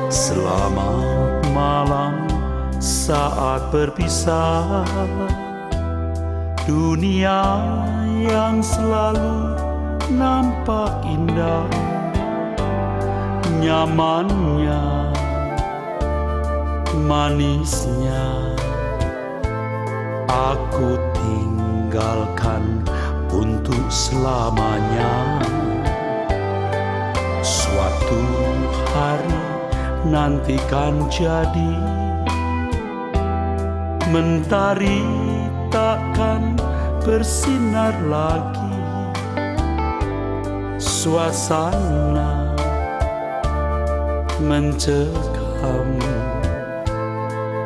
Selamat malam saat berpisah. Dunia yang selalu nampak indah, nyamannya, manisnya, aku tinggalkan untuk selamanya. Suatu hari nanti kan jadi, mentari takkan bersinar lagi, suasana mencekam,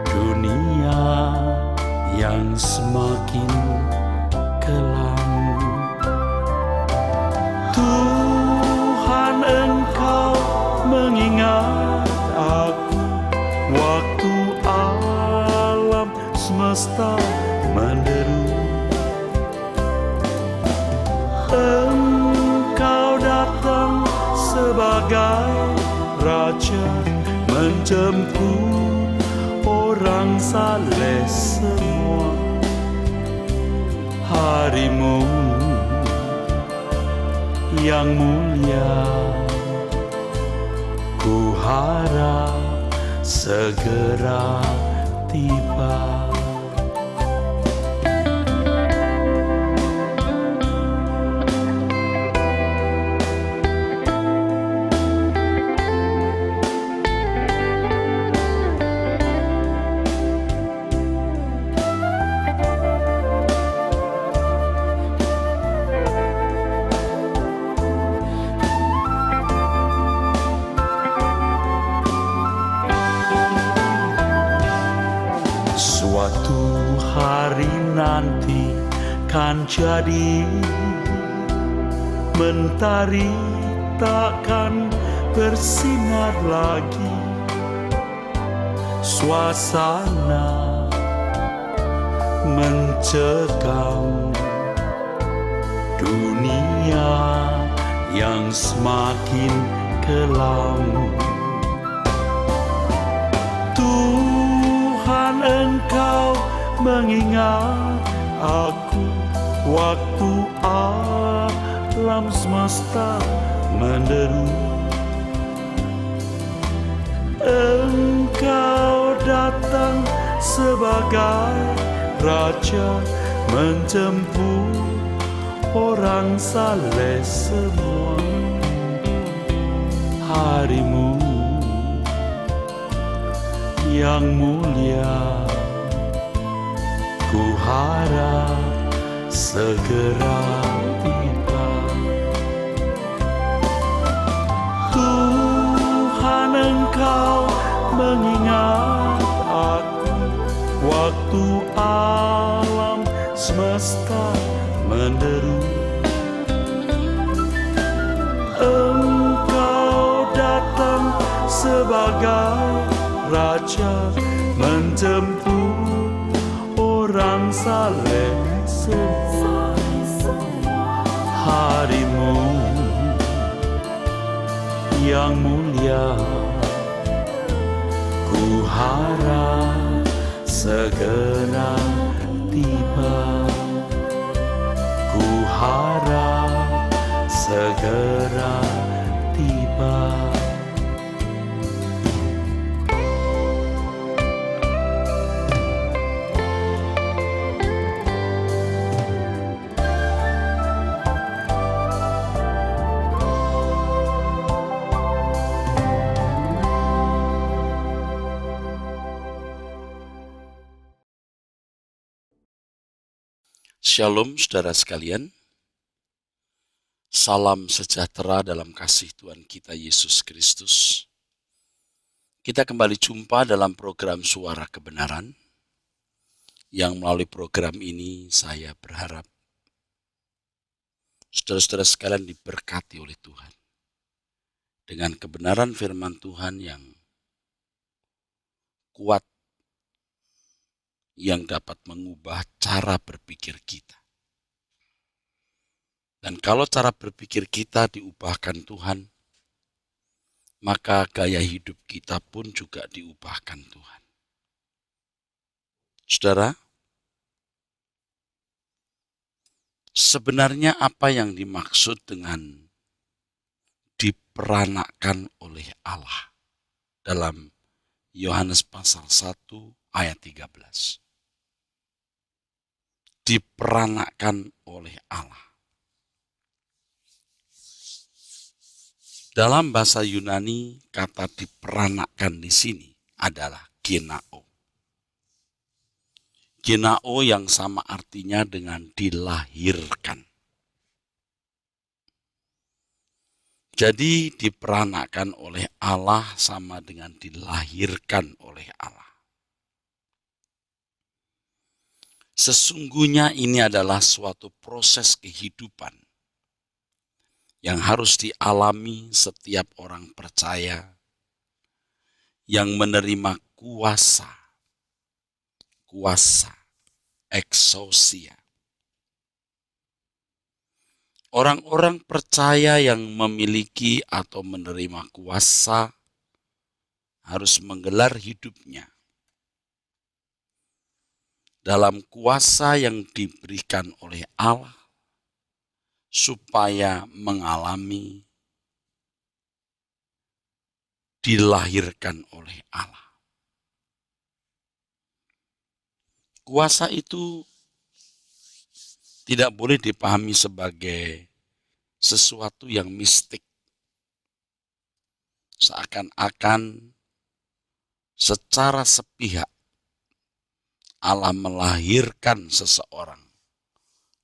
dunia yang semakin kelam. Tuhan, Engkau mengingat aku waktu alam semesta menderu. Engkau datang sebagai raja, menjemput orang saleh semua. Harimu yang mulia, ku harap segera tiba. Suatu hari nanti kan jadi, mentari takkan bersinar lagi, suasana mencekam, dunia yang semakin kelam. Tuhan, Engkau mengingat aku waktu alam semesta menderu. Engkau datang sebagai raja, menjemput orang saleh semua. Harimu yang mulia, ku harap segera tiba. Tuhan, Engkau mengingat aku waktu alam semesta menderu. Engkau datang sebagai raja, menjemput orang saleh semua. Harimu yang mulia, ku harap segera tiba. Ku harap segera tiba. Shalom saudara sekalian, salam sejahtera dalam kasih Tuhan kita Yesus Kristus. Kita kembali jumpa dalam program Suara Kebenaran, yang melalui program ini saya berharap saudara-saudara sekalian diberkati oleh Tuhan dengan kebenaran firman Tuhan yang kuat, yang dapat mengubah cara berpikir kita. Dan kalau cara berpikir kita diubahkan Tuhan, maka gaya hidup kita pun juga diubahkan Tuhan. Saudara, sebenarnya apa yang dimaksud dengan diperanakkan oleh Allah dalam Yohanes pasal 1 ayat 13? Diperanakkan oleh Allah. Dalam bahasa Yunani, kata diperanakkan di sini adalah genao. Genao yang sama artinya dengan dilahirkan. Jadi diperanakkan oleh Allah sama dengan dilahirkan oleh Allah. Sesungguhnya ini adalah suatu proses kehidupan yang harus dialami setiap orang percaya yang menerima kuasa exousia. Orang-orang percaya yang memiliki atau menerima kuasa harus menggelar hidupnya dalam kuasa yang diberikan oleh Allah supaya mengalami dilahirkan oleh Allah. Kuasa itu tidak boleh dipahami sebagai sesuatu yang mistik. Seakan-akan secara sepihak Allah melahirkan seseorang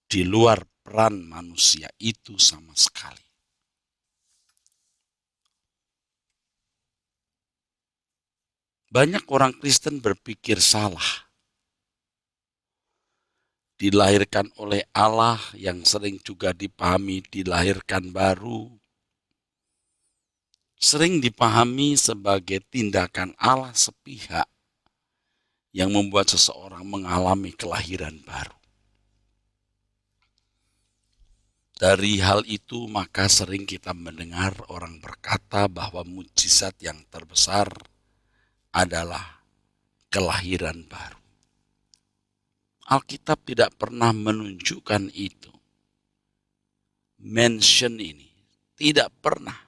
di luar peran manusia itu sama sekali. Banyak orang Kristen berpikir salah. Dilahirkan oleh Allah yang sering juga dipahami dilahirkan baru, sering dipahami sebagai tindakan Allah sepihak yang membuat seseorang mengalami kelahiran baru. Dari hal itu maka sering kita mendengar orang berkata bahwa mujizat yang terbesar adalah kelahiran baru. Alkitab tidak pernah menunjukkan itu. Mention ini tidak pernah.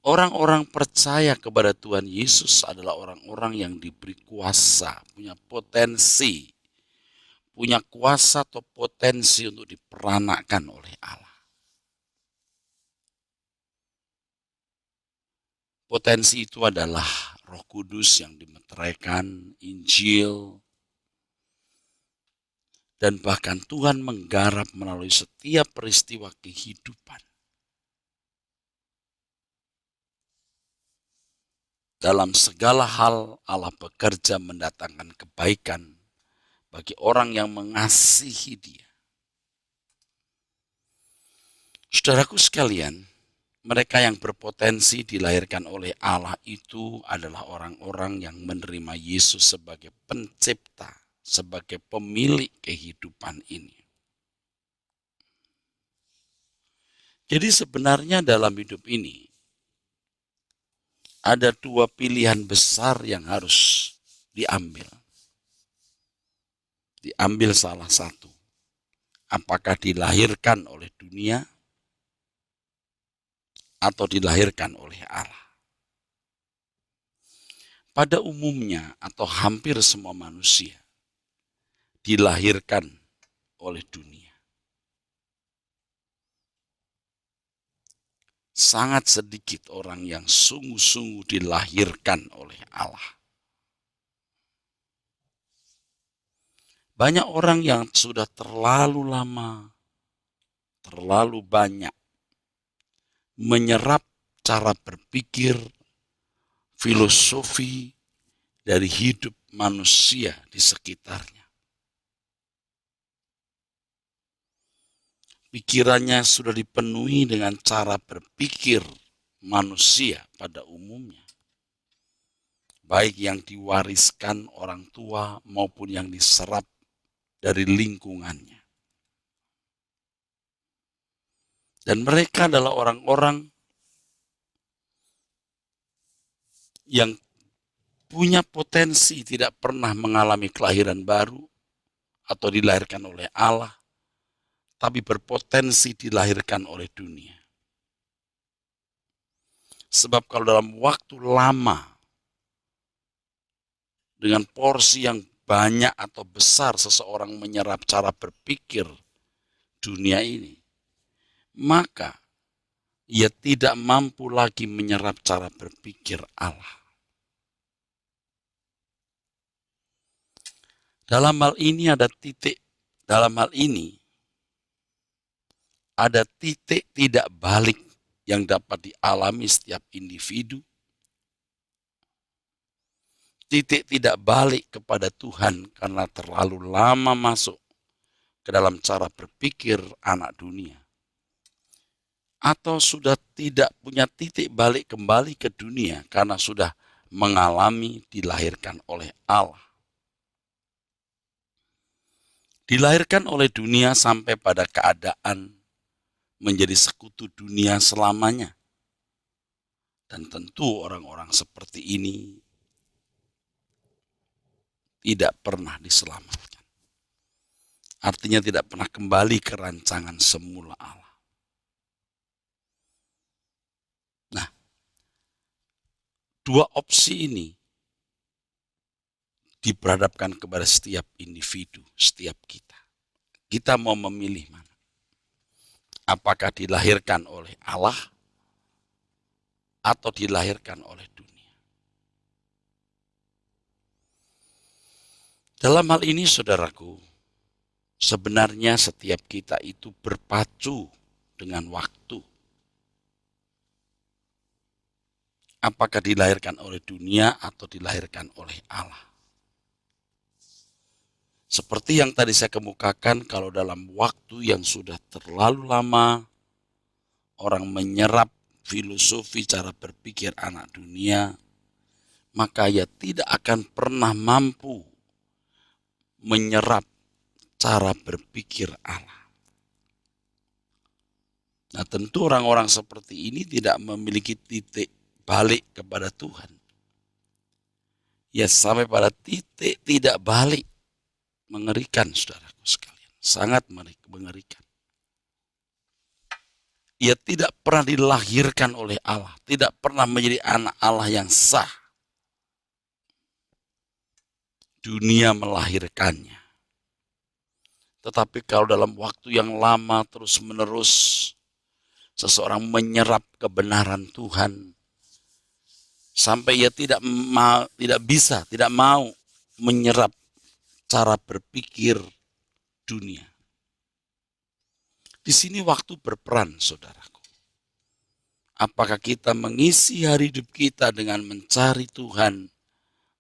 Orang-orang percaya kepada Tuhan Yesus adalah orang-orang yang diberi kuasa, punya potensi, punya kuasa atau potensi untuk diperanakkan oleh Allah. Potensi itu adalah Roh Kudus yang dimeteraikan, Injil, dan bahkan Tuhan menggarap melalui setiap peristiwa kehidupan. Dalam segala hal Allah bekerja mendatangkan kebaikan bagi orang yang mengasihi Dia. Saudaraku sekalian, mereka yang berpotensi dilahirkan oleh Allah itu adalah orang-orang yang menerima Yesus sebagai pencipta, sebagai pemilik kehidupan ini. Jadi sebenarnya dalam hidup ini, ada dua pilihan besar yang harus diambil. Diambil salah satu. Apakah dilahirkan oleh dunia atau dilahirkan oleh Allah. Pada umumnya atau hampir semua manusia dilahirkan oleh dunia. Sangat sedikit orang yang sungguh-sungguh dilahirkan oleh Allah. Banyak orang yang sudah terlalu lama, terlalu banyak menyerap cara berpikir, filosofi dari hidup manusia di sekitarnya. Pikirannya sudah dipenuhi dengan cara berpikir manusia pada umumnya. Baik yang diwariskan orang tua maupun yang diserap dari lingkungannya. Dan mereka adalah orang-orang yang punya potensi tidak pernah mengalami kelahiran baru atau dilahirkan oleh Allah, tapi berpotensi dilahirkan oleh dunia. Sebab kalau dalam waktu lama, dengan porsi yang banyak atau besar seseorang menyerap cara berpikir dunia ini, maka ia tidak mampu lagi menyerap cara berpikir Allah. Dalam hal ini ada titik tidak balik yang dapat dialami setiap individu. Titik tidak balik kepada Tuhan karena terlalu lama masuk ke dalam cara berpikir anak dunia. Atau sudah tidak punya titik balik kembali ke dunia karena sudah mengalami dilahirkan oleh Allah. Dilahirkan oleh dunia sampai pada keadaan menjadi sekutu dunia selamanya. Dan tentu orang-orang seperti ini tidak pernah diselamatkan. Artinya tidak pernah kembali ke rancangan semula Allah. Nah, dua opsi ini diperhadapkan kepada setiap individu, setiap kita. Kita mau memilih mana? Apakah dilahirkan oleh Allah atau dilahirkan oleh dunia? Dalam hal ini, saudaraku, sebenarnya setiap kita itu berpacu dengan waktu. Apakah dilahirkan oleh dunia atau dilahirkan oleh Allah? Seperti yang tadi saya kemukakan, kalau dalam waktu yang sudah terlalu lama, orang menyerap filosofi cara berpikir anak dunia, maka ia tidak akan pernah mampu menyerap cara berpikir Allah. Nah, tentu orang-orang seperti ini tidak memiliki titik balik kepada Tuhan. Ya, sampai pada titik tidak balik. Mengerikan, saudaraku sekalian. Sangat mengerikan. Ia tidak pernah dilahirkan oleh Allah. Tidak pernah menjadi anak Allah yang sah. Dunia melahirkannya. Tetapi kalau dalam waktu yang lama terus-menerus seseorang menyerap kebenaran Tuhan sampai ia tidak mau menyerap cara berpikir dunia. Di sini waktu berperan, saudaraku. Apakah kita mengisi hari hidup kita dengan mencari Tuhan,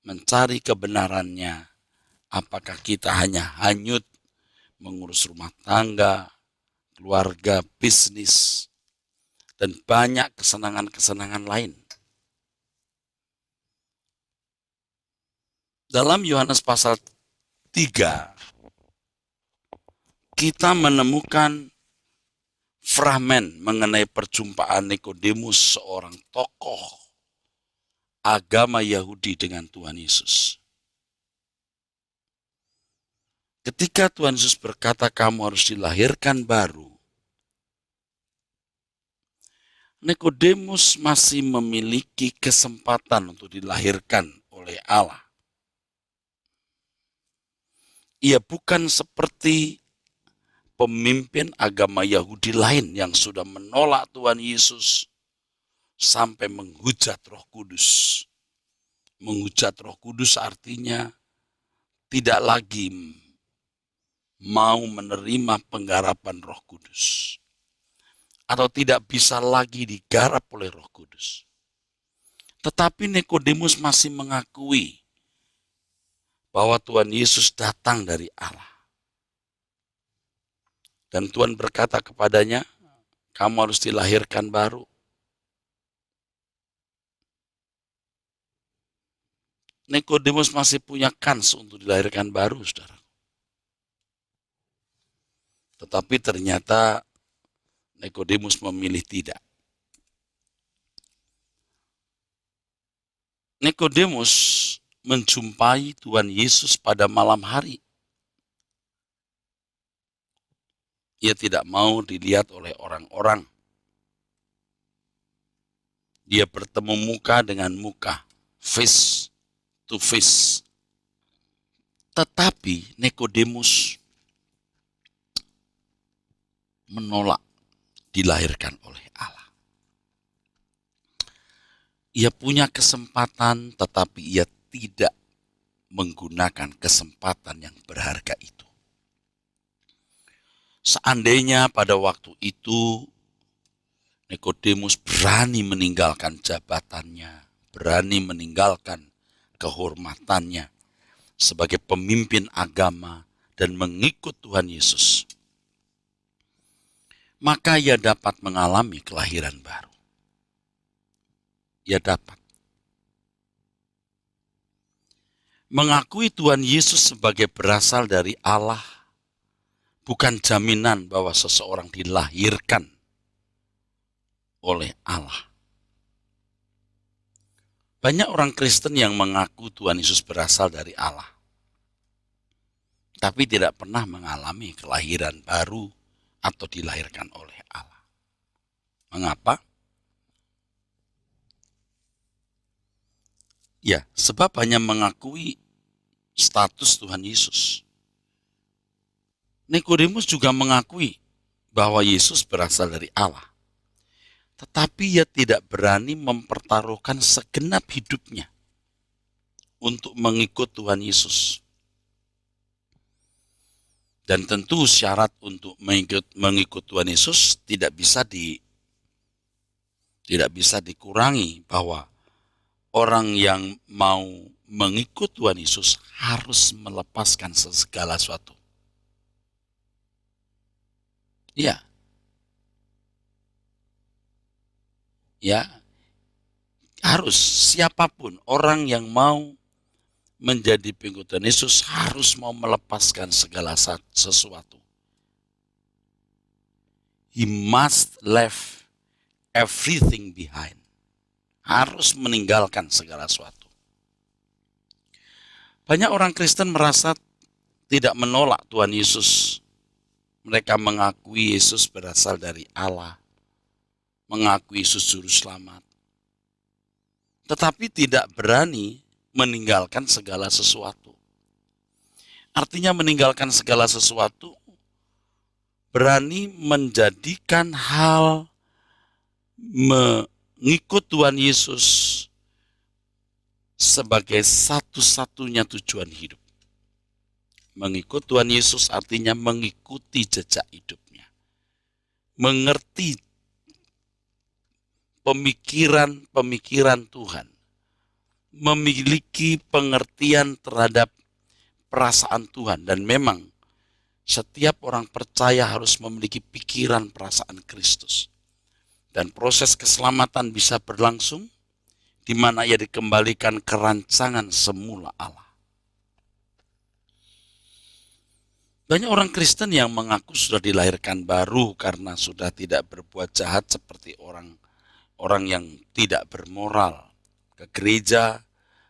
mencari kebenarannya? Apakah kita hanya hanyut mengurus rumah tangga, keluarga, bisnis, dan banyak kesenangan-kesenangan lain? Dalam Yohanes pasal 3, kita menemukan fragmen mengenai perjumpaan Nikodemus, seorang tokoh agama Yahudi dengan Tuhan Yesus. Ketika Tuhan Yesus berkata, kamu harus dilahirkan baru, Nikodemus masih memiliki kesempatan untuk dilahirkan oleh Allah. Ia bukan seperti pemimpin agama Yahudi lain yang sudah menolak Tuhan Yesus sampai menghujat Roh Kudus. Menghujat Roh Kudus artinya tidak lagi mau menerima penggarapan Roh Kudus, atau tidak bisa lagi digarap oleh Roh Kudus. Tetapi Nikodemus masih mengakui bahwa Tuhan Yesus datang dari Allah. Dan Tuhan berkata kepadanya, kamu harus dilahirkan baru. Nikodemus masih punya kans untuk dilahirkan baru, saudara. Tetapi ternyata Nikodemus memilih tidak. Nikodemus menjumpai Tuhan Yesus pada malam hari. Ia tidak mau dilihat oleh orang-orang. Dia bertemu muka dengan muka, face to face. Tetapi Nikodemus menolak dilahirkan oleh Allah. Ia punya kesempatan, tetapi ia tidak menggunakan kesempatan yang berharga itu. Seandainya pada waktu itu Nikodemus berani meninggalkan jabatannya, berani meninggalkan kehormatannya sebagai pemimpin agama dan mengikut Tuhan Yesus, maka ia dapat mengalami kelahiran baru. Ia dapat mengakui Tuhan Yesus sebagai berasal dari Allah, bukan jaminan bahwa seseorang dilahirkan oleh Allah. Banyak orang Kristen yang mengaku Tuhan Yesus berasal dari Allah, tapi tidak pernah mengalami kelahiran baru atau dilahirkan oleh Allah. Mengapa? Ya, sebab hanya mengakui status Tuhan Yesus. Nikodemus juga mengakui bahwa Yesus berasal dari Allah. Tetapi ia tidak berani mempertaruhkan segenap hidupnya untuk mengikut Tuhan Yesus. Dan tentu syarat untuk mengikut Tuhan Yesus tidak bisa dikurangi, bahwa orang yang mau mengikut Tuhan Yesus harus melepaskan segala sesuatu. Ya. Ya. Harus, siapapun orang yang mau menjadi pengikut Tuhan Yesus harus mau melepaskan segala sesuatu. He must leave everything behind. Harus meninggalkan segala sesuatu. Banyak orang Kristen merasa tidak menolak Tuhan Yesus. Mereka mengakui Yesus berasal dari Allah, mengakui Yesus juru selamat, tetapi tidak berani meninggalkan segala sesuatu. Artinya meninggalkan segala sesuatu berani menjadikan hal mengikut Tuhan Yesus sebagai satu-satunya tujuan hidup. Mengikut Tuhan Yesus artinya mengikuti jejak hidupnya. Mengerti pemikiran Tuhan. Memiliki pengertian terhadap perasaan Tuhan. Dan memang setiap orang percaya harus memiliki pikiran perasaan Kristus. Dan proses keselamatan bisa berlangsung di mana ia dikembalikan ke rancangan semula Allah. Banyak orang Kristen yang mengaku sudah dilahirkan baru karena sudah tidak berbuat jahat seperti orang yang tidak bermoral, ke gereja,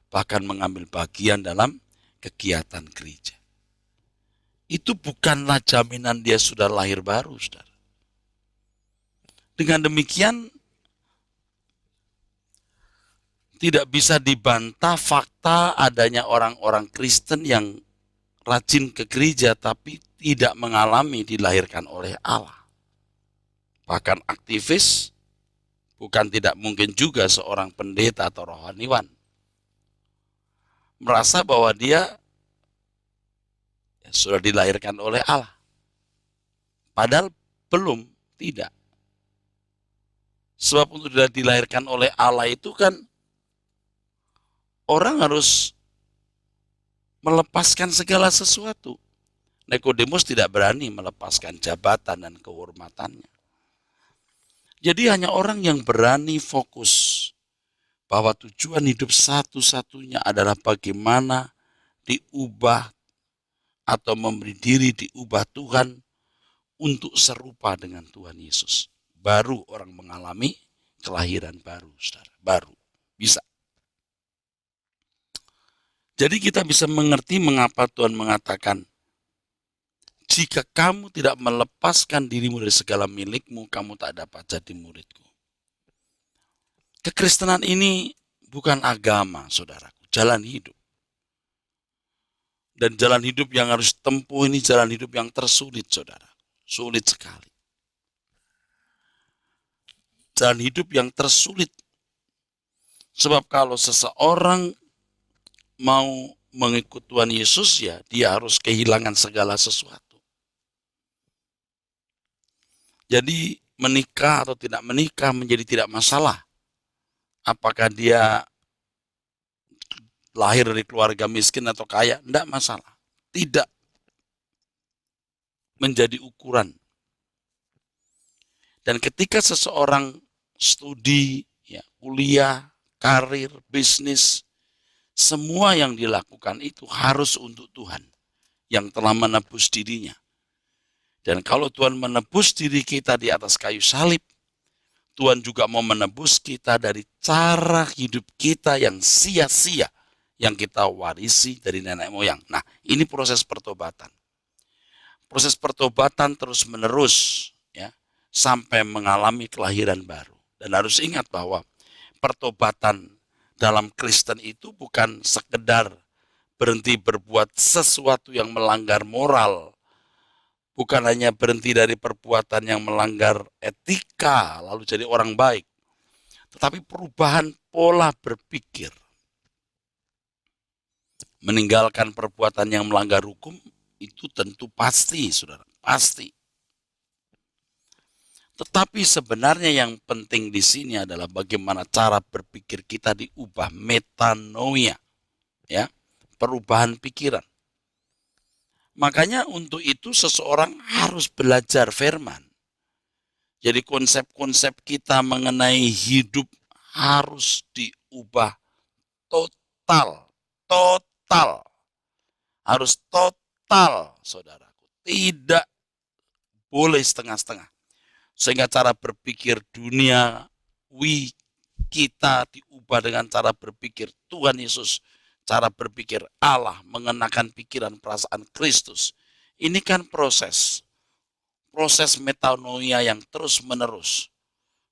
bahkan mengambil bagian dalam kegiatan gereja. Itu bukanlah jaminan dia sudah lahir baru, saudara. Dengan demikian, tidak bisa dibantah fakta adanya orang-orang Kristen yang rajin ke gereja tapi tidak mengalami dilahirkan oleh Allah. Bahkan aktivis, bukan tidak mungkin juga seorang pendeta atau rohaniwan merasa bahwa dia sudah dilahirkan oleh Allah. Padahal belum, tidak. Sebab untuk dilahirkan oleh Allah itu kan orang harus melepaskan segala sesuatu. Nikodemus tidak berani melepaskan jabatan dan kehormatannya. Jadi hanya orang yang berani fokus bahwa tujuan hidup satu-satunya adalah bagaimana diubah atau memberi diri diubah Tuhan untuk serupa dengan Tuhan Yesus. baru orang mengalami kelahiran baru, saudara. Baru, bisa. Jadi kita bisa mengerti mengapa Tuhan mengatakan, jika kamu tidak melepaskan dirimu dari segala milikmu, kamu tak dapat jadi muridku. Kekristenan ini bukan agama, saudaraku, jalan hidup. Dan jalan hidup yang harus tempuh ini jalan hidup yang tersulit, saudara. Sulit sekali. Jalan hidup yang tersulit. Sebab kalau seseorang mau mengikut Tuhan Yesus, ya dia harus kehilangan segala sesuatu. Jadi menikah atau tidak menikah menjadi tidak masalah. Apakah dia lahir dari keluarga miskin atau kaya, tidak masalah. Tidak menjadi ukuran. Dan ketika seseorang studi, ya, kuliah, karir, bisnis, semua yang dilakukan itu harus untuk Tuhan yang telah menebus dirinya. Dan kalau Tuhan menebus diri kita di atas kayu salib, Tuhan juga mau menebus kita dari cara hidup kita yang sia-sia yang kita warisi dari nenek moyang. Nah, ini proses pertobatan. Proses pertobatan terus menerus, ya, sampai mengalami kelahiran baru. Dan harus ingat bahwa pertobatan dalam Kristen itu bukan sekedar berhenti berbuat sesuatu yang melanggar moral, bukan hanya berhenti dari perbuatan yang melanggar etika lalu jadi orang baik, tetapi perubahan pola berpikir. Meninggalkan perbuatan yang melanggar hukum itu tentu pasti, saudara, pasti. Tetapi sebenarnya yang penting di sini adalah bagaimana cara berpikir kita diubah, metanoia, ya, perubahan pikiran. Makanya untuk itu seseorang harus belajar firman. Jadi konsep-konsep kita mengenai hidup harus diubah total, total. Harus total, saudaraku. Tidak boleh setengah-setengah. Sehingga cara berpikir duniawi kita diubah dengan cara berpikir Tuhan Yesus, cara berpikir Allah, mengenakan pikiran perasaan Kristus. Ini kan proses metanoia yang terus menerus.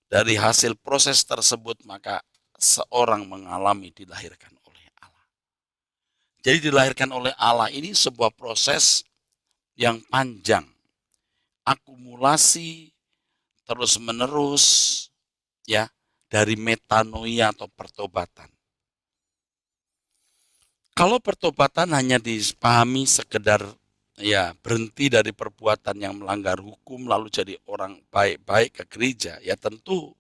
Dari hasil proses tersebut maka seorang mengalami dilahirkan oleh Allah. Jadi dilahirkan oleh Allah ini sebuah proses yang panjang, akumulasi terus menerus, ya, dari metanoia atau pertobatan. Kalau pertobatan hanya dipahami sekedar, ya, berhenti dari perbuatan yang melanggar hukum lalu jadi orang baik-baik ke gereja, ya tentu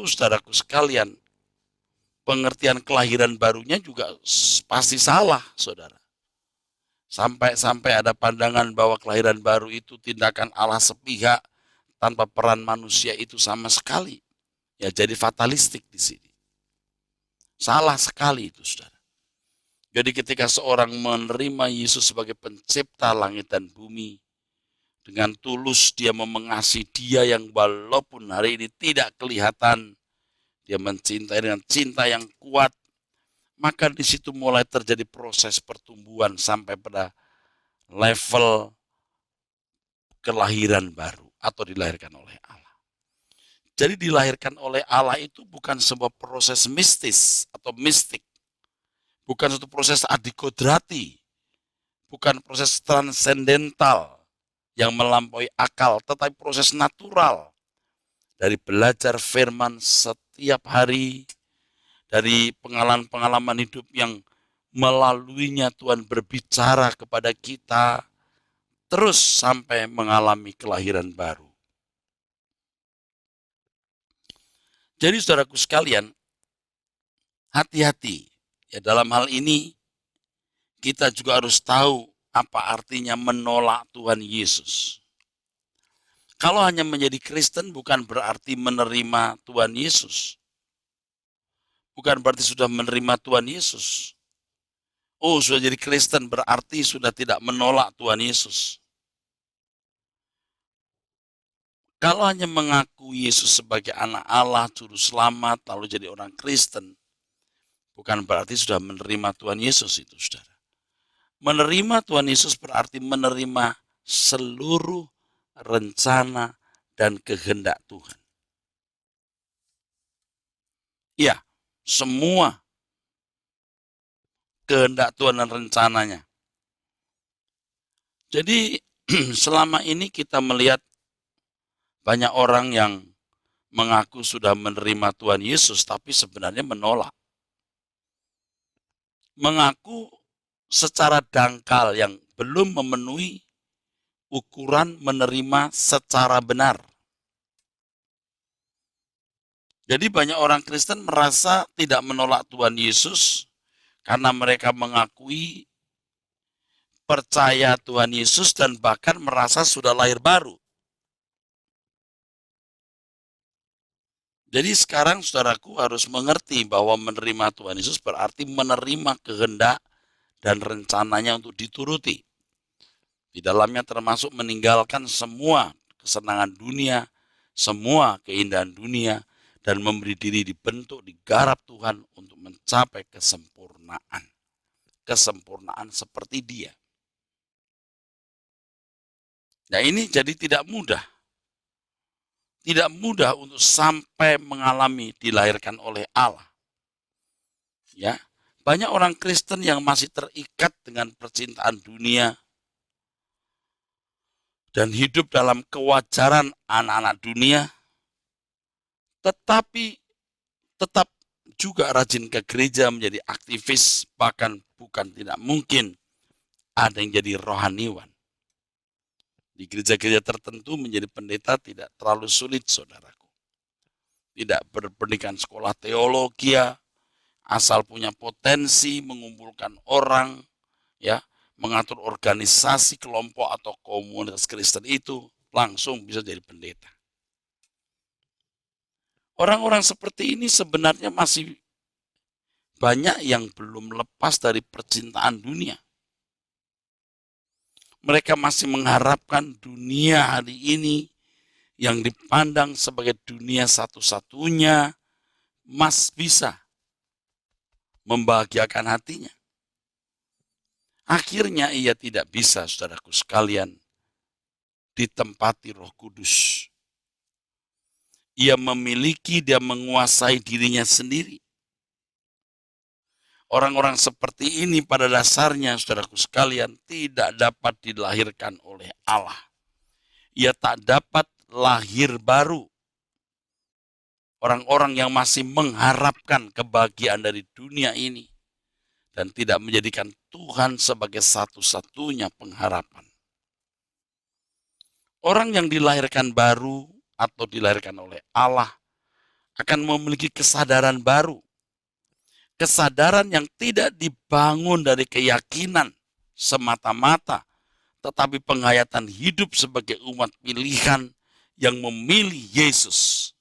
saudaraku sekalian, pengertian kelahiran barunya juga pasti salah, saudara. Sampai ada pandangan bahwa kelahiran baru itu tindakan Allah sepihak tanpa peran manusia itu sama sekali. Ya jadi fatalistik di sini. Salah sekali itu, saudara. Jadi ketika seorang menerima Yesus sebagai pencipta langit dan bumi, dengan tulus dia mengasihi dia yang walaupun hari ini tidak kelihatan, dia mencintai dengan cinta yang kuat, maka di situ mulai terjadi proses pertumbuhan sampai pada level kelahiran baru atau dilahirkan oleh Allah. Jadi dilahirkan oleh Allah itu bukan sebuah proses mistis atau mistik, bukan suatu proses adikodrati, bukan proses transendental yang melampaui akal, tetapi proses natural dari belajar firman setiap hari, dari pengalaman-pengalaman hidup yang melaluinya Tuhan berbicara kepada kita, terus sampai mengalami kelahiran baru. Jadi saudaraku sekalian, hati-hati. Ya, dalam hal ini kita juga harus tahu apa artinya menolak Tuhan Yesus. Kalau hanya menjadi Kristen bukan berarti menerima Tuhan Yesus. Bukan berarti sudah menerima Tuhan Yesus. Oh, sudah jadi Kristen berarti sudah tidak menolak Tuhan Yesus. Kalau hanya mengaku Yesus sebagai anak Allah, juru selamat, lalu jadi orang Kristen, bukan berarti sudah menerima Tuhan Yesus itu, saudara. Menerima Tuhan Yesus berarti menerima seluruh rencana dan kehendak Tuhan. Ya, semua kehendak Tuhan dan rencananya. Jadi selama ini kita melihat banyak orang yang mengaku sudah menerima Tuhan Yesus, tapi sebenarnya menolak. Mengaku secara dangkal yang belum memenuhi ukuran menerima secara benar. Jadi banyak orang Kristen merasa tidak menolak Tuhan Yesus karena mereka mengakui percaya Tuhan Yesus dan bahkan merasa sudah lahir baru. Jadi sekarang saudaraku harus mengerti bahwa menerima Tuhan Yesus berarti menerima kehendak dan rencananya untuk dituruti. Di dalamnya termasuk meninggalkan semua kesenangan dunia, semua keindahan dunia, dan memberi diri dibentuk, digarap Tuhan untuk mencapai kesempurnaan. Kesempurnaan seperti Dia. Nah ini jadi tidak mudah. Tidak mudah untuk sampai mengalami dilahirkan oleh Allah. Ya, banyak orang Kristen yang masih terikat dengan percintaan dunia dan hidup dalam kewajaran anak-anak dunia, tetapi tetap juga rajin ke gereja menjadi aktivis, bahkan bukan tidak mungkin ada yang jadi rohaniwan. Di gereja-gereja tertentu menjadi pendeta tidak terlalu sulit, saudaraku. Tidak berpendidikan sekolah teologi, asal punya potensi mengumpulkan orang, ya, mengatur organisasi kelompok atau komunitas Kristen itu langsung bisa jadi pendeta. Orang-orang seperti ini sebenarnya masih banyak yang belum lepas dari percintaan dunia. Mereka masih mengharapkan dunia hari ini yang dipandang sebagai dunia satu-satunya bisa membahagiakan hatinya. Akhirnya ia tidak bisa, saudaraku sekalian, ditempati Roh Kudus. Ia memiliki, dia menguasai dirinya sendiri. Orang-orang seperti ini pada dasarnya, saudaraku sekalian, tidak dapat dilahirkan oleh Allah. Ia tak dapat lahir baru. Orang-orang yang masih mengharapkan kebahagiaan dari dunia ini dan tidak menjadikan Tuhan sebagai satu-satunya pengharapan. Orang yang dilahirkan baru atau dilahirkan oleh Allah akan memiliki kesadaran baru. Kesadaran yang tidak dibangun dari keyakinan semata-mata, tetapi penghayatan hidup sebagai umat pilihan yang memilih Yesus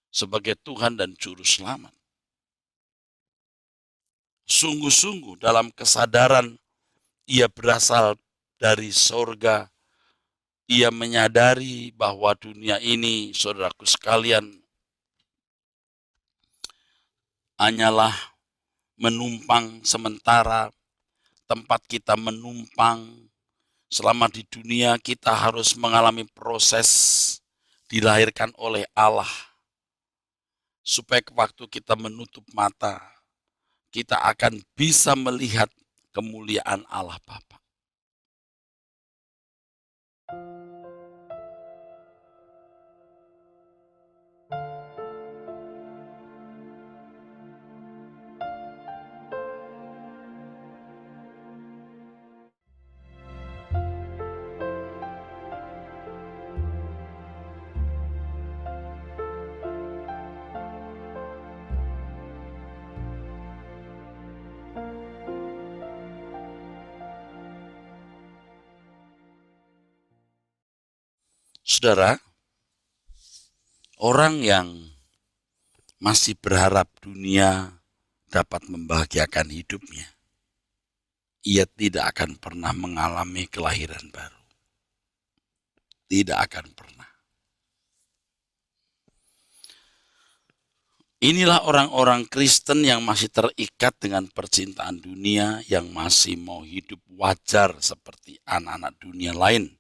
sebagai Tuhan dan Juru Selamat. Sungguh-sungguh dalam kesadaran ia berasal dari sorga. Ia menyadari bahwa dunia ini, saudaraku sekalian, hanyalah menumpang sementara, tempat kita menumpang. Selama di dunia kita harus mengalami proses dilahirkan oleh Allah. Supaya waktu kita menutup mata, kita akan bisa melihat kemuliaan Allah Bapa. Saudara, orang yang masih berharap dunia dapat membahagiakan hidupnya, ia tidak akan pernah mengalami kelahiran baru. Tidak akan pernah. Inilah orang-orang Kristen yang masih terikat dengan percintaan dunia, yang masih mau hidup wajar seperti anak-anak dunia lain.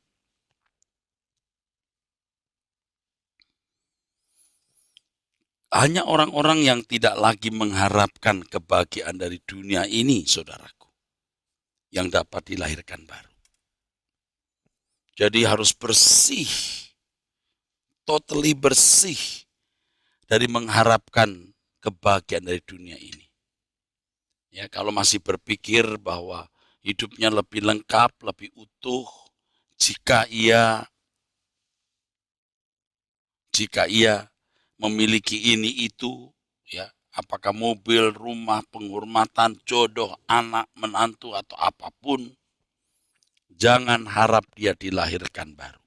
Hanya orang-orang yang tidak lagi mengharapkan kebahagiaan dari dunia ini, saudaraku, yang dapat dilahirkan baru. Jadi harus bersih, totally bersih dari mengharapkan kebahagiaan dari dunia ini. Ya, kalau masih berpikir bahwa hidupnya lebih lengkap, lebih utuh jika ia memiliki ini itu, ya, apakah mobil, rumah, penghormatan, jodoh, anak, menantu atau apapun, jangan harap dia dilahirkan baru.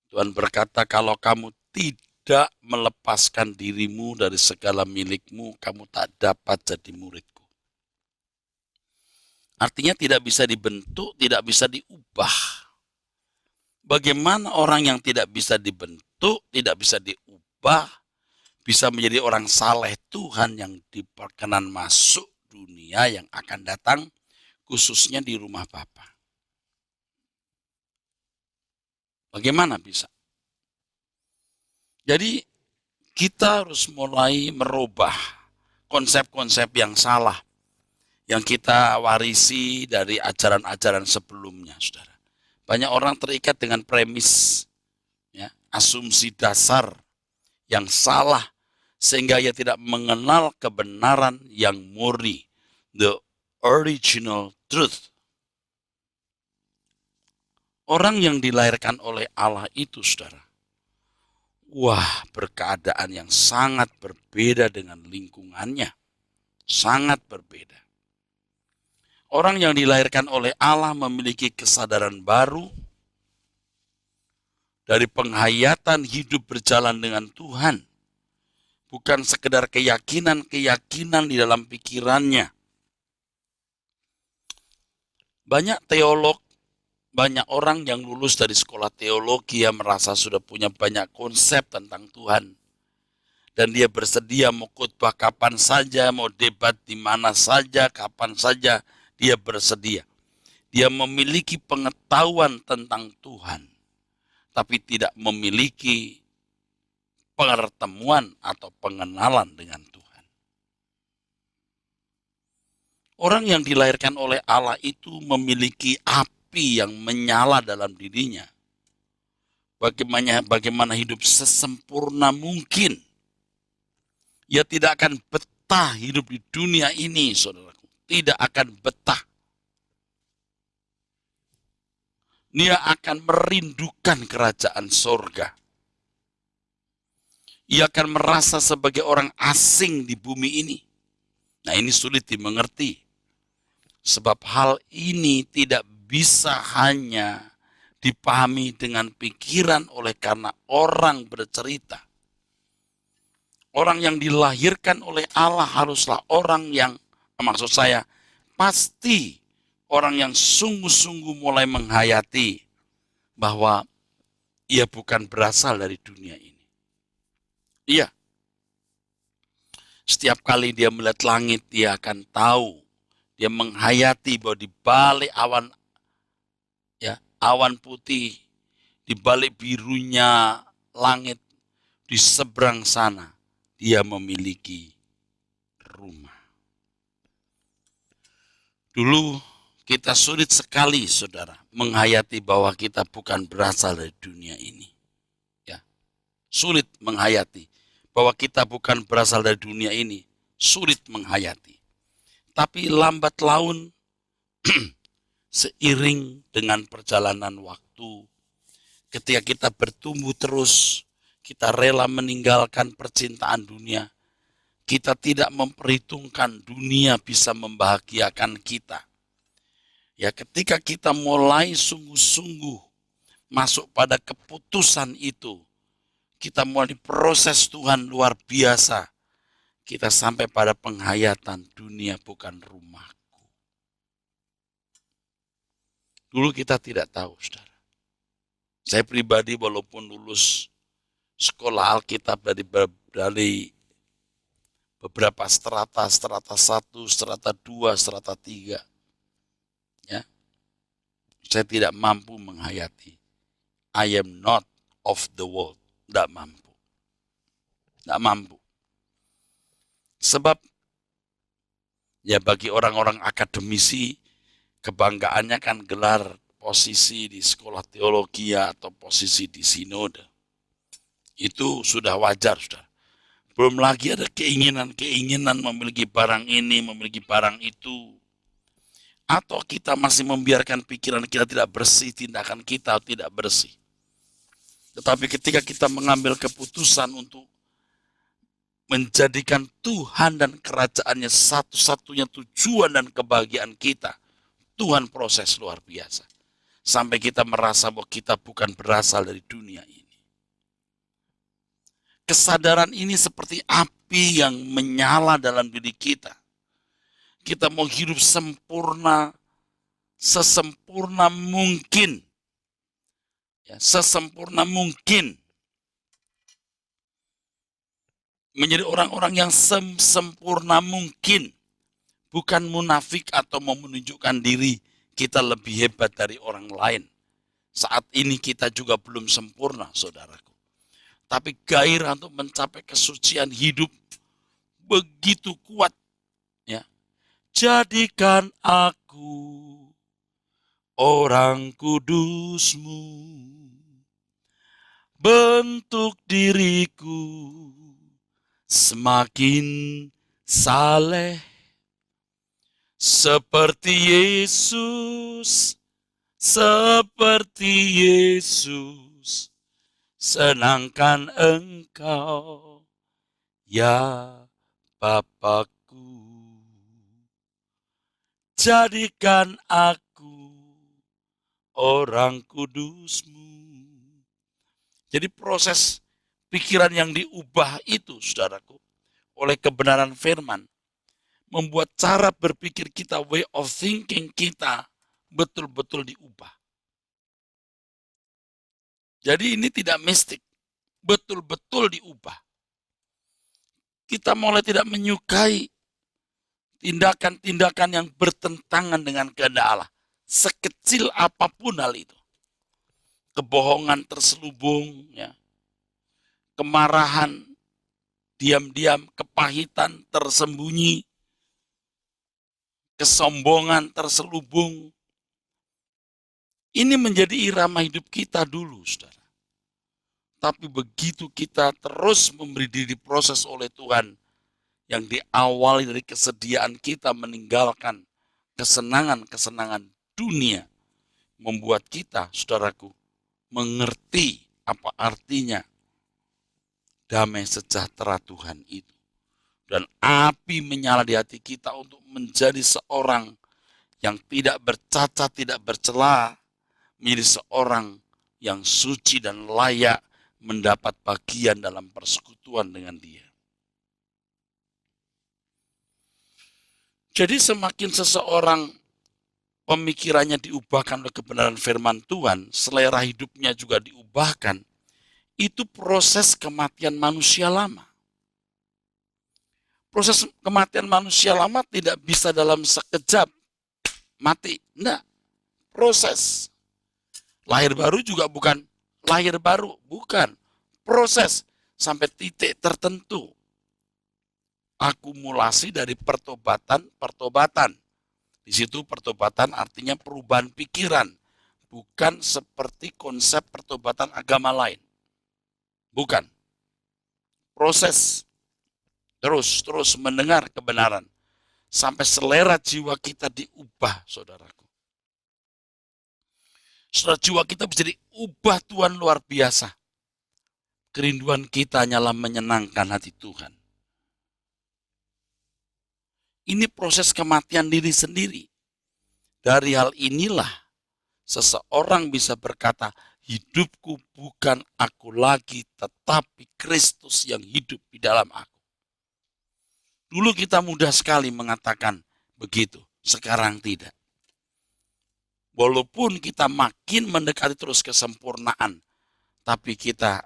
Tuhan berkata, kalau kamu tidak melepaskan dirimu dari segala milikmu, kamu tak dapat jadi muridku. Artinya tidak bisa dibentuk, tidak bisa diubah. Bagaimana orang yang tidak bisa dibentuk, tidak bisa diubah, bisa menjadi orang saleh Tuhan yang diperkenan masuk dunia yang akan datang, khususnya di rumah Bapa? Bagaimana bisa? Jadi kita harus mulai merubah konsep-konsep yang salah yang kita warisi dari ajaran-ajaran sebelumnya, saudara. Banyak orang terikat dengan premis, ya, asumsi dasar yang salah, sehingga ia tidak mengenal kebenaran yang murni, the original truth. Orang yang dilahirkan oleh Allah itu, saudara, wah, berkeadaan yang sangat berbeda dengan lingkungannya. Sangat berbeda. Orang yang dilahirkan oleh Allah memiliki kesadaran baru dari penghayatan hidup berjalan dengan Tuhan. Bukan sekedar keyakinan-keyakinan di dalam pikirannya. Banyak teolog, banyak orang yang lulus dari sekolah teologi yang merasa sudah punya banyak konsep tentang Tuhan. Dan dia bersedia mau khotbah kapan saja, mau debat di mana saja, kapan saja dia bersedia. Dia memiliki pengetahuan tentang Tuhan, tapi tidak memiliki pertemuan atau pengenalan dengan Tuhan. Orang yang dilahirkan oleh Allah itu memiliki api yang menyala dalam dirinya. Bagaimana hidup sesempurna mungkin. Ia tidak akan betah hidup di dunia ini, saudaraku. Tidak akan betah. Dia akan merindukan kerajaan sorga. Ia akan merasa sebagai orang asing di bumi ini. Nah, ini sulit dimengerti. Sebab hal ini tidak bisa hanya dipahami dengan pikiran oleh karena orang bercerita. Orang yang dilahirkan oleh Allah haruslah orang yang, maksud saya, pasti orang yang sungguh-sungguh mulai menghayati bahwa ia bukan berasal dari dunia ini. Iya. Setiap kali dia melihat langit, dia akan tahu. Dia menghayati bahwa di balik awan, ya, awan putih, di balik birunya langit, di seberang sana, dia memiliki rumah. Dulu kita sulit sekali, saudara, menghayati bahwa kita bukan berasal dari dunia ini. Ya, sulit menghayati bahwa kita bukan berasal dari dunia ini. Sulit menghayati. Tapi lambat laun, seiring dengan perjalanan waktu, ketika kita bertumbuh terus, kita rela meninggalkan percintaan dunia. Kita tidak memperhitungkan dunia bisa membahagiakan kita. Ya, ketika kita mulai sungguh-sungguh masuk pada keputusan itu, kita mulai proses Tuhan luar biasa. Kita sampai pada penghayatan dunia bukan rumahku. Dulu kita tidak tahu, saudara. Saya pribadi walaupun lulus sekolah Alkitab dari beberapa strata 1, strata 2, strata 3. Ya. Saya tidak mampu menghayati. I am not of the world. Tidak mampu. Tidak mampu. Sebab ya bagi orang-orang akademisi, kebanggaannya kan gelar posisi di sekolah teologi atau posisi di sinode. Itu sudah wajar, sudah. Belum lagi ada keinginan memiliki barang ini, memiliki barang itu. Atau kita masih membiarkan pikiran kita tidak bersih, tindakan kita tidak bersih. Tetapi ketika kita mengambil keputusan untuk menjadikan Tuhan dan kerajaannya satu-satunya tujuan dan kebahagiaan kita, Tuhan proses luar biasa. Sampai kita merasa bahwa kita bukan berasal dari dunia ini. Kesadaran ini seperti api yang menyala dalam diri kita. Kita mau hidup sempurna, sesempurna mungkin. Ya, sesempurna mungkin. Menjadi orang-orang yang sempurna mungkin. Bukan munafik atau mau menunjukkan diri kita lebih hebat dari orang lain. Saat ini kita juga belum sempurna, saudaraku. Tapi gairah untuk mencapai kesucian hidup begitu kuat. Ya. Jadikan aku orang kudus-Mu, bentuk diriku semakin saleh seperti Yesus, senangkan Engkau, ya Bapakku. Jadikan aku orang kudus-Mu. Jadi proses pikiran yang diubah itu, saudaraku, oleh kebenaran firman, membuat cara berpikir kita, way of thinking kita, betul-betul diubah. Jadi ini tidak mistik, betul-betul diubah. Kita mulai tidak menyukai tindakan-tindakan yang bertentangan dengan kehendak Allah. Sekecil apapun hal itu. Kebohongan terselubung, ya. Kemarahan, diam-diam, kepahitan tersembunyi, kesombongan terselubung. Ini menjadi irama hidup kita dulu, saudara. Tapi begitu kita terus memberi diri proses oleh Tuhan, yang diawali dari kesediaan kita meninggalkan kesenangan-kesenangan dunia, membuat kita, saudaraku, mengerti apa artinya damai sejahtera Tuhan itu. Dan api menyala di hati kita untuk menjadi seorang yang tidak bercacat, tidak bercela, menjadi seorang yang suci dan layak mendapat bagian dalam persekutuan dengan Dia. Jadi semakin seseorang pemikirannya diubahkan oleh kebenaran firman Tuhan, selera hidupnya juga diubahkan, itu proses kematian manusia lama. Proses kematian manusia lama tidak bisa dalam sekejap mati. Enggak, proses. Lahir baru juga bukan lahir baru, bukan. Proses sampai titik tertentu. Akumulasi dari pertobatan. Di situ pertobatan artinya perubahan pikiran. Bukan seperti konsep pertobatan agama lain. Bukan. Proses. Terus mendengar kebenaran. Sampai selera jiwa kita diubah, saudaraku. Selera jiwa kita bisa diubah Tuhan luar biasa. Kerinduan kita hanyalah menyenangkan hati Tuhan. Ini proses kematian diri sendiri. Dari hal inilah seseorang bisa berkata, hidupku bukan aku lagi, tetapi Kristus yang hidup di dalam aku. Dulu kita mudah sekali mengatakan begitu, sekarang tidak. Walaupun kita makin mendekati terus kesempurnaan, tapi kita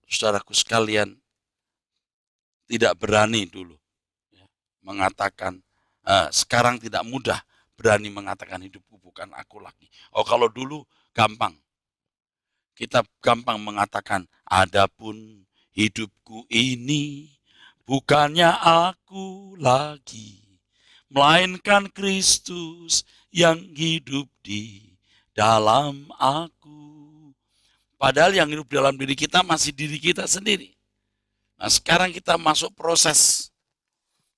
saudaraku sekalian, tidak berani dulu mengatakan, sekarang tidak mudah berani mengatakan hidupku bukan aku lagi. Oh, kalau dulu gampang. Kita gampang mengatakan, adapun hidupku ini bukannya aku lagi, melainkan Kristus yang hidup di dalam aku. Padahal yang hidup dalam diri kita masih diri kita sendiri. Nah, sekarang kita masuk proses.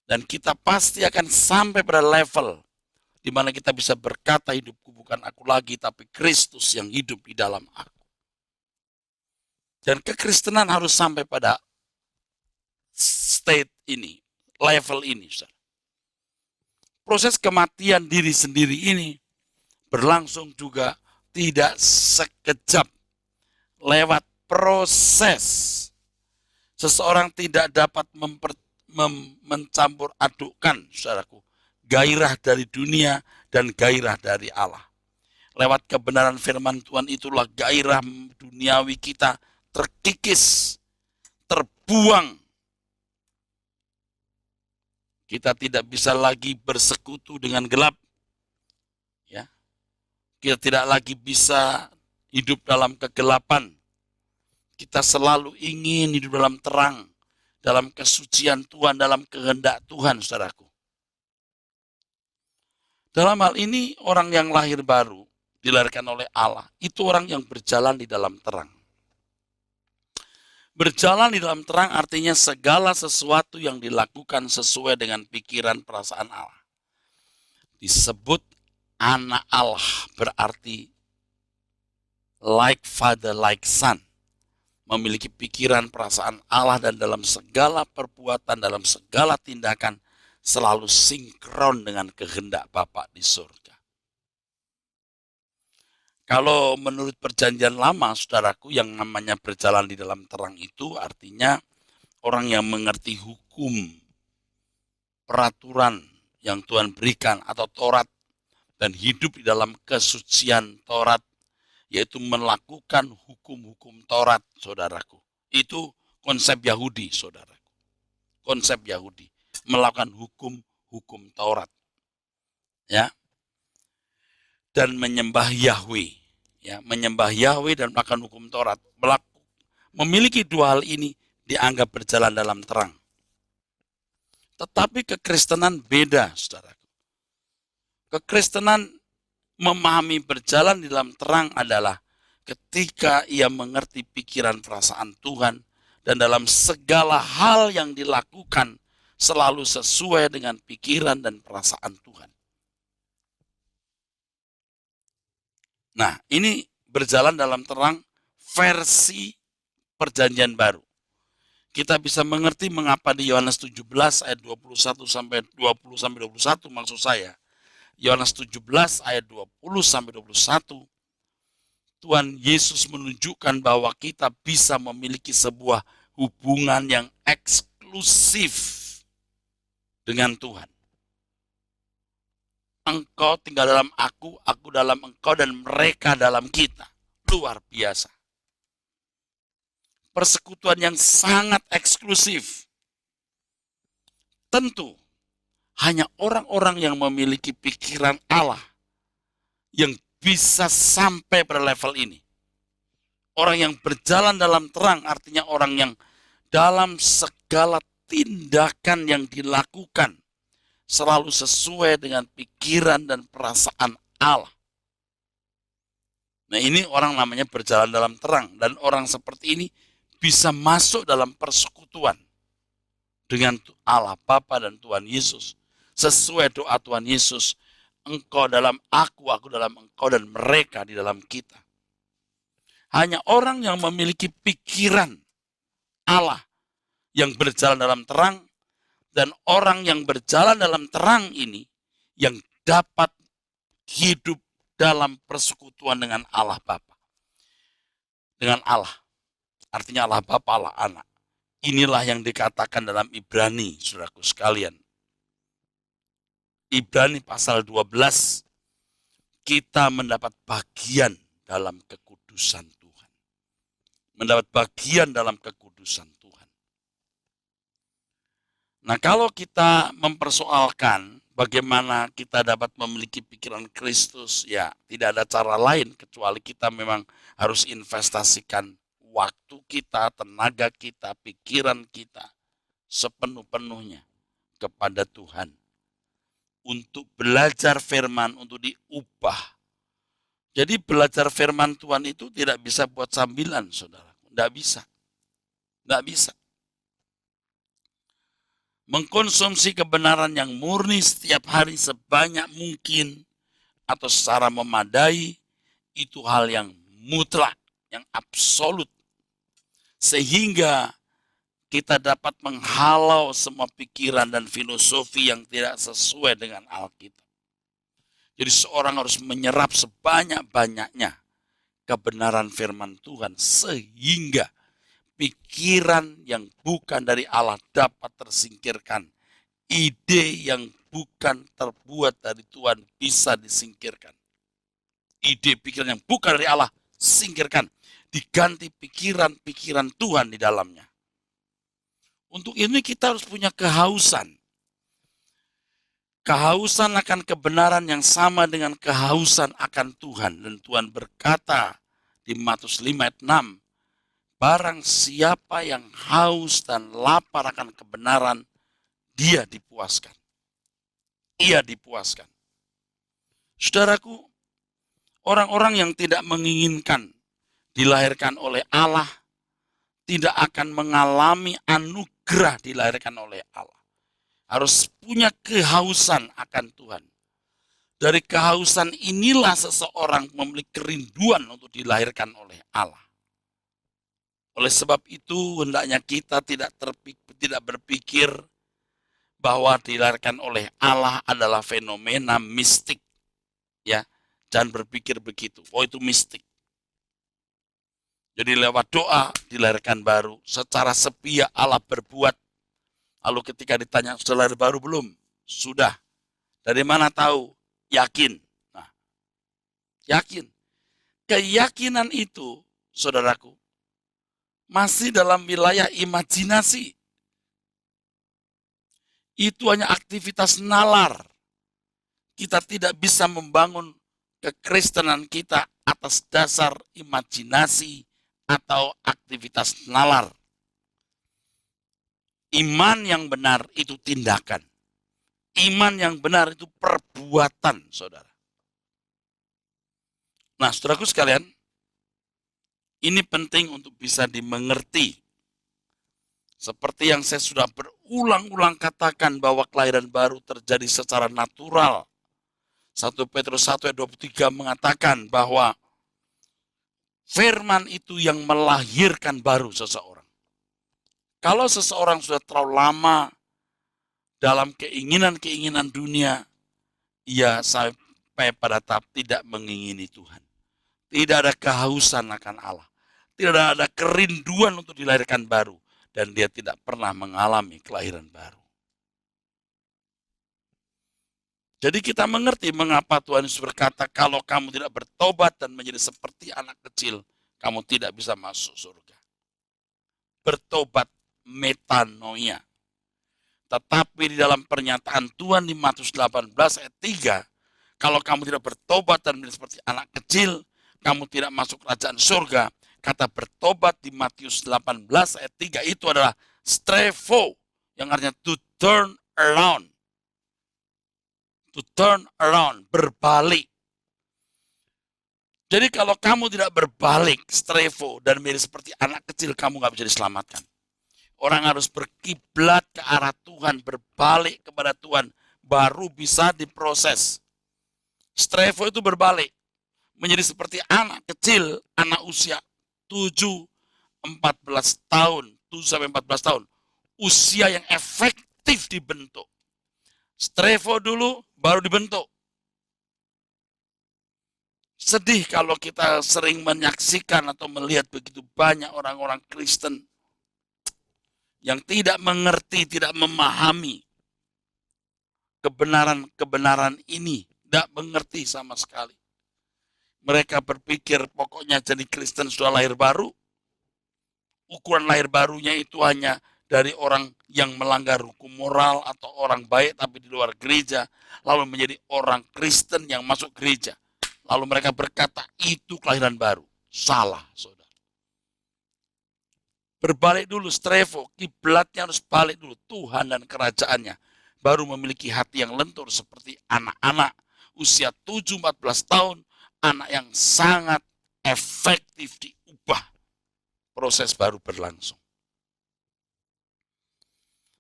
Dan kita pasti akan sampai pada level di mana kita bisa berkata, hidupku bukan aku lagi, tapi Kristus yang hidup di dalam aku. Dan kekristenan harus sampai pada state ini, level ini. Proses kematian diri sendiri ini berlangsung juga tidak sekejap. Lewat proses, seseorang tidak dapat mencampur adukkan, saudaraku, gairah dari dunia dan gairah dari Allah. Lewat kebenaran firman Tuhan itulah gairah duniawi kita terkikis, terbuang. Kita tidak bisa lagi bersekutu dengan gelap. Ya. Kita tidak lagi bisa hidup dalam kegelapan. Kita selalu ingin hidup dalam terang, dalam kesucian Tuhan, dalam kehendak Tuhan, saudaraku. Dalam hal ini, orang yang lahir baru, dilahirkan oleh Allah, itu orang yang berjalan di dalam terang. Berjalan di dalam terang artinya segala sesuatu yang dilakukan sesuai dengan pikiran perasaan Allah. Disebut anak Allah, berarti like father, like son. Memiliki pikiran perasaan Allah dan dalam segala perbuatan, dalam segala tindakan selalu sinkron dengan kehendak Bapa di surga. Kalau menurut perjanjian lama, saudaraku, yang namanya berjalan di dalam terang itu artinya orang yang mengerti hukum, peraturan yang Tuhan berikan atau Taurat dan hidup di dalam kesucian Taurat, yaitu melakukan hukum-hukum Taurat, saudaraku. Itu konsep Yahudi, saudaraku. Konsep Yahudi, melakukan hukum-hukum Taurat. Ya. Dan menyembah Yahweh. Ya, menyembah Yahweh dan melakukan hukum Taurat. Memiliki dua hal ini dianggap berjalan dalam terang. Tetapi kekristenan beda, saudaraku. Kekristenan memahami berjalan di dalam terang adalah ketika ia mengerti pikiran perasaan Tuhan dan dalam segala hal yang dilakukan selalu sesuai dengan pikiran dan perasaan Tuhan. Nah, ini berjalan dalam terang versi perjanjian baru. Kita bisa mengerti mengapa di Yohanes 17 ayat 21 sampai 21 maksud saya. Yohanes 17 ayat 20 sampai 21, Tuhan Yesus menunjukkan bahwa kita bisa memiliki sebuah hubungan yang eksklusif dengan Tuhan. Engkau tinggal dalam aku dalam engkau, dan mereka dalam kita. Luar biasa. Persekutuan yang sangat eksklusif. Tentu, hanya orang-orang yang memiliki pikiran Allah yang bisa sampai pada level ini. Orang yang berjalan dalam terang artinya orang yang dalam segala tindakan yang dilakukan selalu sesuai dengan pikiran dan perasaan Allah. Nah, ini orang namanya berjalan dalam terang, dan orang seperti ini bisa masuk dalam persekutuan dengan Allah Bapa dan Tuhan Yesus. Sesuai doa Tuhan Yesus, engkau dalam aku dalam engkau, dan mereka di dalam kita. Hanya orang yang memiliki pikiran Allah yang berjalan dalam terang, dan orang yang berjalan dalam terang ini yang dapat hidup dalam persekutuan dengan Allah Bapa. Dengan Allah. Artinya Allah Bapa, Allah Anak. Inilah yang dikatakan dalam Ibrani, saudaraku sekalian. Ibrani pasal 12, kita mendapat bagian dalam kekudusan Tuhan. mendapat bagian dalam kekudusan Tuhan. Nah, kalau kita mempersoalkan bagaimana kita dapat memiliki pikiran Kristus, ya tidak ada cara lain kecuali kita memang harus investasikan waktu kita, tenaga kita, pikiran kita sepenuh-penuhnya kepada Tuhan. Untuk belajar firman, untuk diubah. Jadi belajar firman Tuhan itu tidak bisa buat sambilan, saudara. Tidak bisa. Tidak bisa. Mengkonsumsi kebenaran yang murni setiap hari sebanyak mungkin atau secara memadai, itu hal yang mutlak, yang absolut. Sehingga kita dapat menghalau semua pikiran dan filosofi yang tidak sesuai dengan Alkitab. Jadi seorang harus menyerap sebanyak-banyaknya kebenaran firman Tuhan sehingga pikiran yang bukan dari Allah dapat tersingkirkan. Ide yang bukan terbuat dari Tuhan bisa disingkirkan. Ide pikiran yang bukan dari Allah singkirkan. Diganti pikiran-pikiran Tuhan di dalamnya. Untuk ini kita harus punya kehausan. Kehausan akan kebenaran yang sama dengan kehausan akan Tuhan. Dan Tuhan berkata di Matius 5 ayat 6, barang siapa yang haus dan lapar akan kebenaran, dia dipuaskan. Ia dipuaskan. Saudaraku, orang-orang yang tidak menginginkan dilahirkan oleh Allah, tidak akan mengalami anugerah dilahirkan oleh Allah. Harus punya kehausan akan Tuhan. Dari kehausan inilah seseorang memiliki kerinduan untuk dilahirkan oleh Allah. Oleh sebab itu hendaknya kita tidak berpikir bahwa dilahirkan oleh Allah adalah fenomena mistik. Ya, jangan berpikir begitu. Oh, itu mistik. Jadi lewat doa dilahirkan baru. Secara sepihak Allah berbuat. Lalu ketika ditanya, sudah lahir baru belum? Sudah. Dari mana tahu? Yakin. Nah, yakin. Keyakinan itu, saudaraku, masih dalam wilayah imajinasi. Itu hanya aktivitas nalar. Kita tidak bisa membangun kekristenan kita atas dasar imajinasi atau aktivitas nalar. Iman yang benar itu tindakan. Iman yang benar itu perbuatan, saudara. Nah, saudaraku sekalian, ini penting untuk bisa dimengerti. Seperti yang saya sudah berulang-ulang katakan bahwa kelahiran baru terjadi secara natural. 1 Petrus 1 ayat 23 mengatakan bahwa firman itu yang melahirkan baru seseorang. Kalau seseorang sudah terlalu lama dalam keinginan-keinginan dunia, ia sampai pada tahap tidak mengingini Tuhan. Tidak ada kehausan akan Allah. Tidak ada kerinduan untuk dilahirkan baru. Dan dia tidak pernah mengalami kelahiran baru. Jadi kita mengerti mengapa Tuhan Yesus berkata, kalau kamu tidak bertobat dan menjadi seperti anak kecil, kamu tidak bisa masuk surga. Bertobat, metanoia. Tetapi di dalam pernyataan Tuhan di Matius 18 ayat 3, kalau kamu tidak bertobat dan menjadi seperti anak kecil, kamu tidak masuk kerajaan surga. Kata bertobat di Matius 18 ayat 3 itu adalah strepho, yang artinya to turn around. To turn around, berbalik. Jadi kalau kamu tidak berbalik, strepho, dan menjadi seperti anak kecil, kamu nggak bisa diselamatkan. Orang harus berkiblat ke arah Tuhan, berbalik kepada Tuhan, baru bisa diproses. Strepho itu berbalik, menjadi seperti anak kecil, anak usia 7-14 tahun, 7-14 tahun, usia yang efektif dibentuk. Strepho dulu baru dibentuk. Sedih kalau kita sering menyaksikan atau melihat begitu banyak orang-orang Kristen yang tidak mengerti, tidak memahami kebenaran-kebenaran ini, tidak mengerti sama sekali. Mereka berpikir pokoknya jadi Kristen sudah lahir baru, ukuran lahir barunya itu hanya dari orang yang melanggar hukum moral atau orang baik tapi di luar gereja, lalu menjadi orang Kristen yang masuk gereja. Lalu mereka berkata itu kelahiran baru. Salah, saudara. Berbalik dulu, strefo, kiblatnya harus balik dulu. Tuhan dan kerajaannya baru memiliki hati yang lentur seperti anak-anak usia 7-14 tahun, anak yang sangat efektif diubah. Proses baru berlangsung.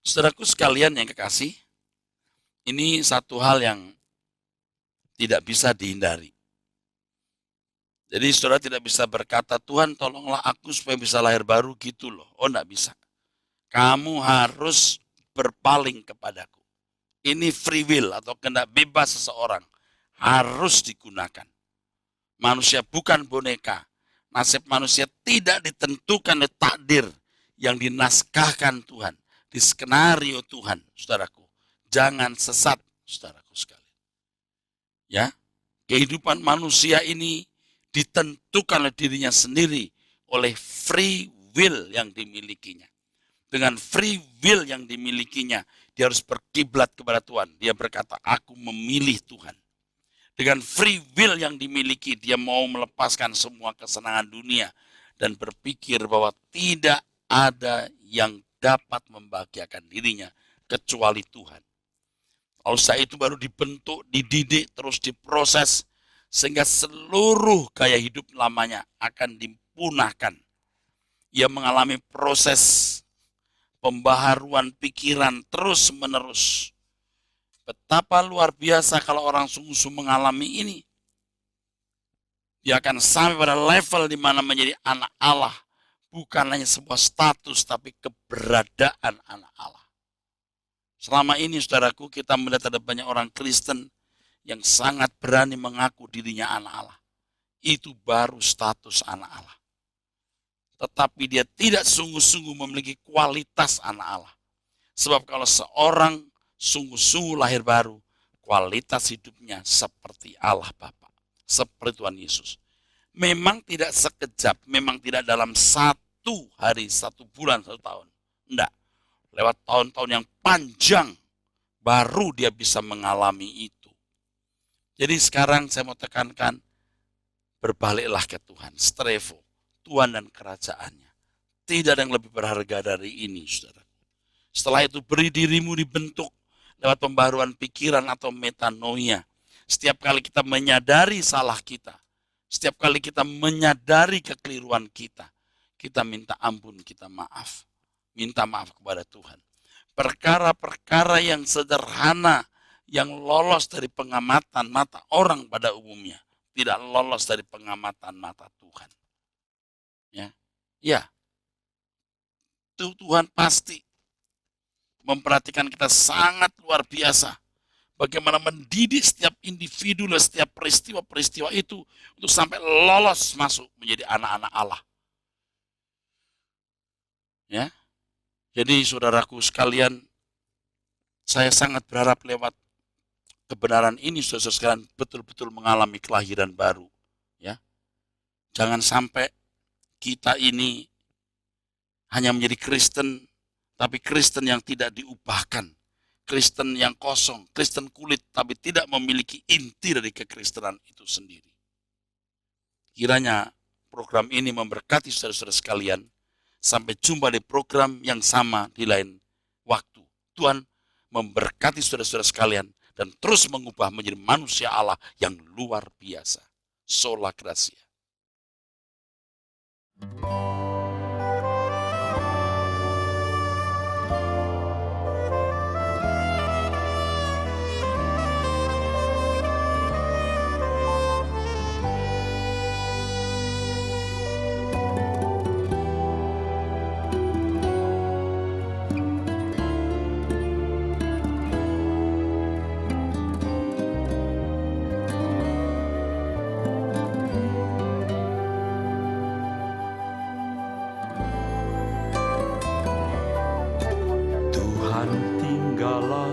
Saudaraku sekalian yang kekasih, ini satu hal yang tidak bisa dihindari. Jadi saudara tidak bisa berkata, Tuhan tolonglah aku supaya bisa lahir baru gitu loh. Oh enggak bisa. Kamu harus berpaling kepadaku. Ini free will atau kehendak bebas seseorang. Harus digunakan. Manusia bukan boneka. Nasib manusia tidak ditentukan oleh takdir yang dinaskahkan Tuhan. Di skenario Tuhan, saudaraku. Jangan sesat, saudaraku sekalian. Ya, kehidupan manusia ini ditentukan oleh dirinya sendiri oleh free will yang dimilikinya. Dengan free will yang dimilikinya, dia harus berkiblat kepada Tuhan. Dia berkata, aku memilih Tuhan. Dengan free will yang dimiliki, dia mau melepaskan semua kesenangan dunia dan berpikir bahwa tidak ada yang dapat membahagiakan dirinya kecuali Tuhan. Lalu setelah itu baru dibentuk, dididik, terus diproses, sehingga seluruh gaya hidup lamanya akan dipunahkan. Ia mengalami proses pembaharuan pikiran terus menerus. Betapa luar biasa kalau orang sungguh-sungguh mengalami ini. Dia akan sampai pada level di mana menjadi anak Allah. Bukan hanya sebuah status, tapi keberadaan anak Allah. Selama ini saudaraku kita melihat ada banyak orang Kristen yang sangat berani mengaku dirinya anak Allah. Itu baru status anak Allah. Tetapi dia tidak sungguh-sungguh memiliki kualitas anak Allah. Sebab kalau seorang sungguh-sungguh lahir baru, kualitas hidupnya seperti Allah Bapa, seperti Tuhan Yesus. Memang tidak sekejap, memang tidak dalam satu hari, 1 bulan, 1 tahun. Enggak. Lewat tahun-tahun yang panjang, baru dia bisa mengalami itu. Jadi sekarang saya mau tekankan, berbaliklah ke Tuhan, strefo, Tuhan dan kerajaannya. Tidak ada yang lebih berharga dari ini, saudara. Setelah itu beri dirimu dibentuk lewat pembaruan pikiran atau metanoia. Setiap kali kita menyadari salah kita, setiap kali kita menyadari kekeliruan kita, kita minta ampun, kita maaf. Minta maaf kepada Tuhan. Perkara-perkara yang sederhana, yang lolos dari pengamatan mata orang pada umumnya, tidak lolos dari pengamatan mata Tuhan. Ya, Tuhan pasti memperhatikan kita sangat luar biasa. Bagaimana mendidik setiap individu dan setiap peristiwa-peristiwa itu untuk sampai lolos masuk menjadi anak-anak Allah. Ya, jadi saudaraku sekalian, saya sangat berharap lewat kebenaran ini saudara sekalian betul-betul mengalami kelahiran baru. Ya, jangan sampai kita ini hanya menjadi Kristen, tapi Kristen yang tidak diubahkan. Kristen yang kosong, Kristen kulit, tapi tidak memiliki inti dari kekristenan itu sendiri. Kiranya program ini memberkati saudara-saudara sekalian. Sampai jumpa di program yang sama di lain waktu. Tuhan memberkati saudara-saudara sekalian dan terus mengubah menjadi manusia Allah yang luar biasa. Sola Gracia.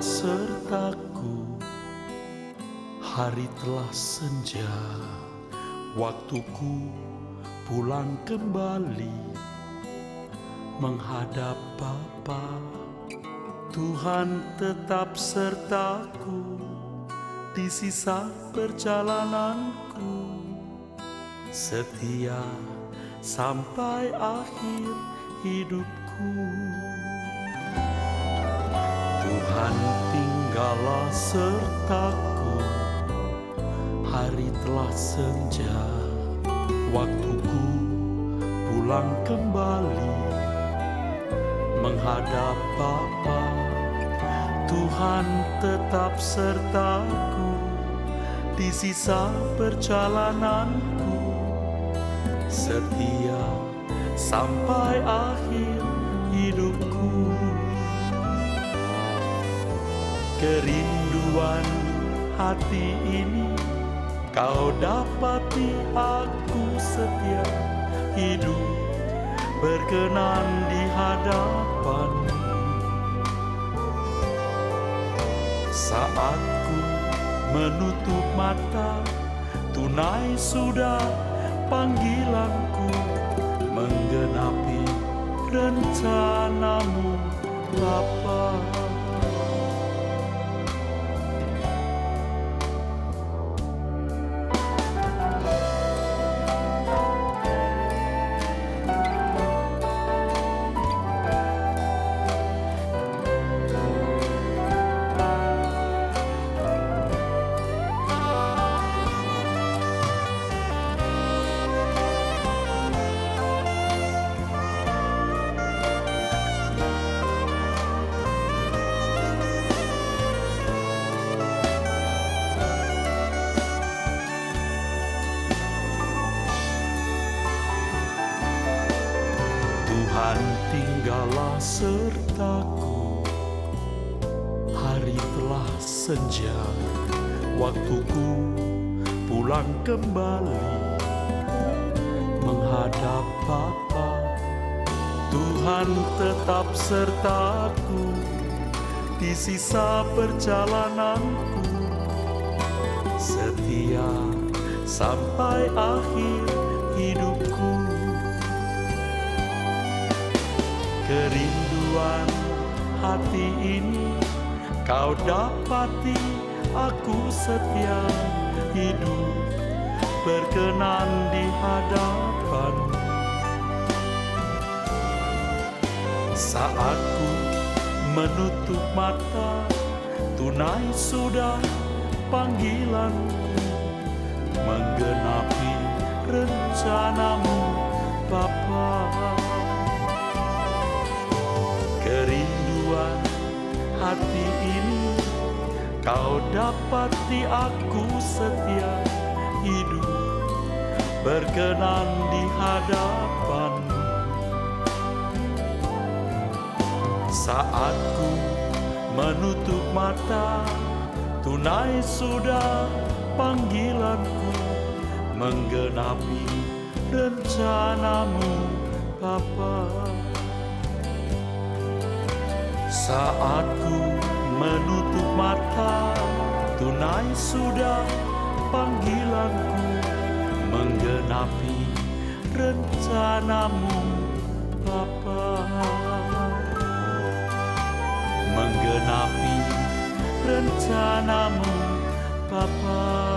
Sertaku, hari telah senja, waktuku pulang kembali. menghadap Bapa. Tuhan tetap sertaku di sisa perjalananku, setia sampai akhir hidupku. Tuhan tinggallah sertaku, hari telah senja, waktuku pulang kembali menghadap Bapa. Tuhan tetap sertaku di sisa perjalananku, setia sampai akhir hidupku. Kerinduan hati ini Kau dapati, aku setia hidup berkenan di hadapan-Mu. Saat ku menutup mata, tunai sudah panggilanku, menggenapi rencana-Mu Bapa. Tuhan tinggallah sertaku, hari telah senja, waktuku pulang kembali menghadap Bapa. Tuhan tetap sertaku di sisa perjalananku, setia sampai akhir hidupku. Kerinduan hati ini Kau dapati, aku setia hidup berkenan di hadapan-Mu. Saat ku menutup mata, tunai sudah panggilanku, menggenapi rencana-Mu Bapa. Kerinduan hati ini Kau dapati, aku setia hidup berkenan di hadapan-Mu. Saat ku menutup mata, tunai sudah panggilanku, menggenapi rencana-Mu Bapa. Saat ku menutup mata, tunai sudah panggilanku, menggenapi rencana-Mu Bapa. Menggenapi rencana-Mu Bapa.